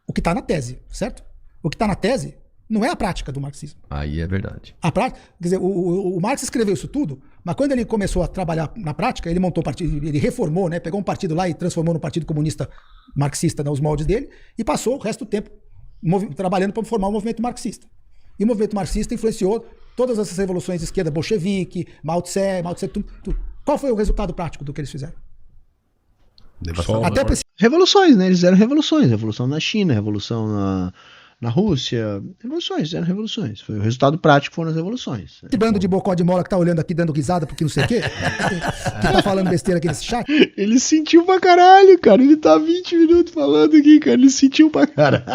o que tá na tese, certo? O que tá na tese não é a prática do marxismo. Aí é verdade. A prática, quer dizer, o Marx escreveu isso tudo, mas quando ele começou a trabalhar na prática, ele montou o partido, ele reformou, né? Pegou um partido lá e transformou no Partido Comunista Marxista, nos moldes dele, e passou o resto do tempo trabalhando para formar o movimento marxista. E o movimento marxista influenciou todas essas revoluções de esquerda, bolchevique, Mao Tse Tung, tudo. Qual foi o resultado prático do que eles fizeram? Até Revoluções, né? Eles fizeram revoluções. Revolução na China, revolução na Rússia. Revoluções, fizeram revoluções. Foi o resultado prático, foram as revoluções. Esse bando de bocó de mola que tá olhando aqui dando risada porque não sei o quê, que tá falando besteira aqui nesse chat. Ele sentiu pra caralho, cara. Ele tá 20 minutos falando aqui, cara. Ele sentiu pra caralho.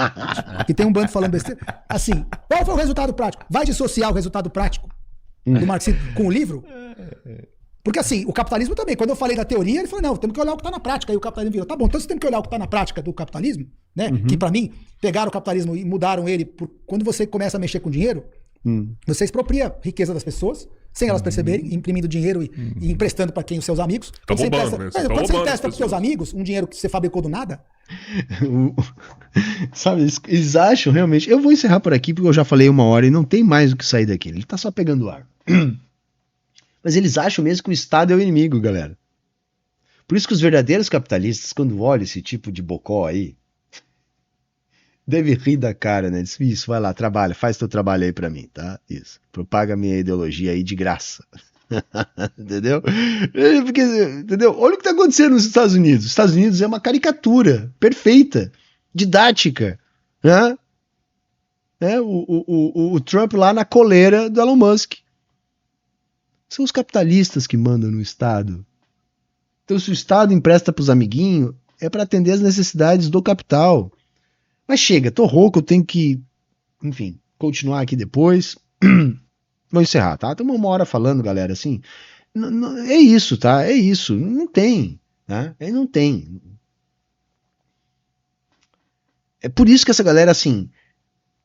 Que tem um bando falando besteira. Assim, qual foi o resultado prático? Vai dissociar o resultado prático do marxismo com o livro? Porque assim, o capitalismo também, quando eu falei da teoria, ele falou, não, temos que olhar o que está na prática. Aí o capitalismo virou, tá bom, então você tem que olhar o que está na prática do capitalismo, né? Que para mim, pegaram o capitalismo e mudaram ele. Quando você começa a mexer com dinheiro, você expropria a riqueza das pessoas, sem elas perceberem, imprimindo dinheiro e emprestando para quem? Os seus amigos. Tá Quando roubando, você né? empresta, quando você empresta para os seus amigos um dinheiro que você fabricou do nada. Sabe, eles acham realmente... Eu vou encerrar por aqui, porque eu já falei 1 hora e não tem mais o que sair daqui. Ele tá só pegando ar. Mas eles acham mesmo que o Estado é o inimigo, galera. Por isso que os verdadeiros capitalistas, quando olham esse tipo de bocó aí, devem rir da cara, né? Diz, isso, vai lá, trabalha, faz teu trabalho aí pra mim, tá? Isso. Propaga minha ideologia aí de graça. Entendeu? Porque, entendeu? Olha o que tá acontecendo nos Estados Unidos. Os Estados Unidos é uma caricatura perfeita, didática, né? O Trump lá na coleira do Elon Musk. São os capitalistas que mandam no Estado. Então, se o Estado empresta para os amiguinhos, é para atender as necessidades do capital. Mas chega, tô rouco, eu tenho que, enfim, continuar aqui depois. Vou encerrar, tá? Estamos 1 hora falando, galera, assim. É isso, tá? É isso. Não tem, tá? Não tem. É por isso que essa galera, assim...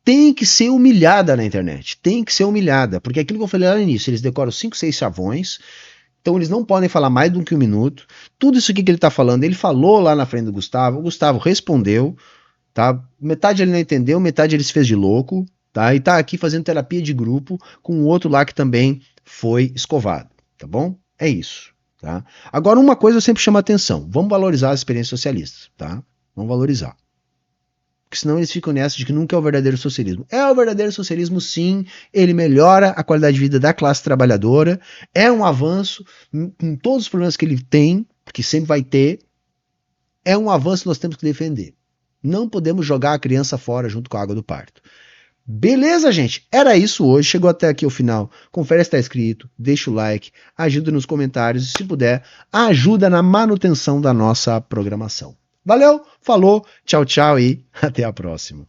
tem que ser humilhada na internet, tem que ser humilhada, porque aquilo que eu falei lá no início, eles decoram 5, 6 chavões, então eles não podem falar mais do que 1 minuto, tudo isso aqui que ele tá falando, ele falou lá na frente do Gustavo, o Gustavo respondeu, tá? Metade ele não entendeu, metade ele se fez de louco, tá? E tá aqui fazendo terapia de grupo com o outro lá que também foi escovado, tá bom? É isso, tá? Agora uma coisa eu sempre chamo a atenção, vamos valorizar as experiências socialistas, tá? Vamos valorizar. Porque senão eles ficam nessa de que nunca é o verdadeiro socialismo. É o verdadeiro socialismo, sim. Ele melhora a qualidade de vida da classe trabalhadora. É um avanço com todos os problemas que ele tem, porque sempre vai ter. é um avanço que nós temos que defender. Não podemos jogar a criança fora junto com a água do parto. Beleza, gente? Era isso hoje. Chegou até aqui o final. Confere se está escrito, deixa o like, ajuda nos comentários e, se puder, ajuda na manutenção da nossa programação. Valeu, falou, tchau, tchau e até a próxima.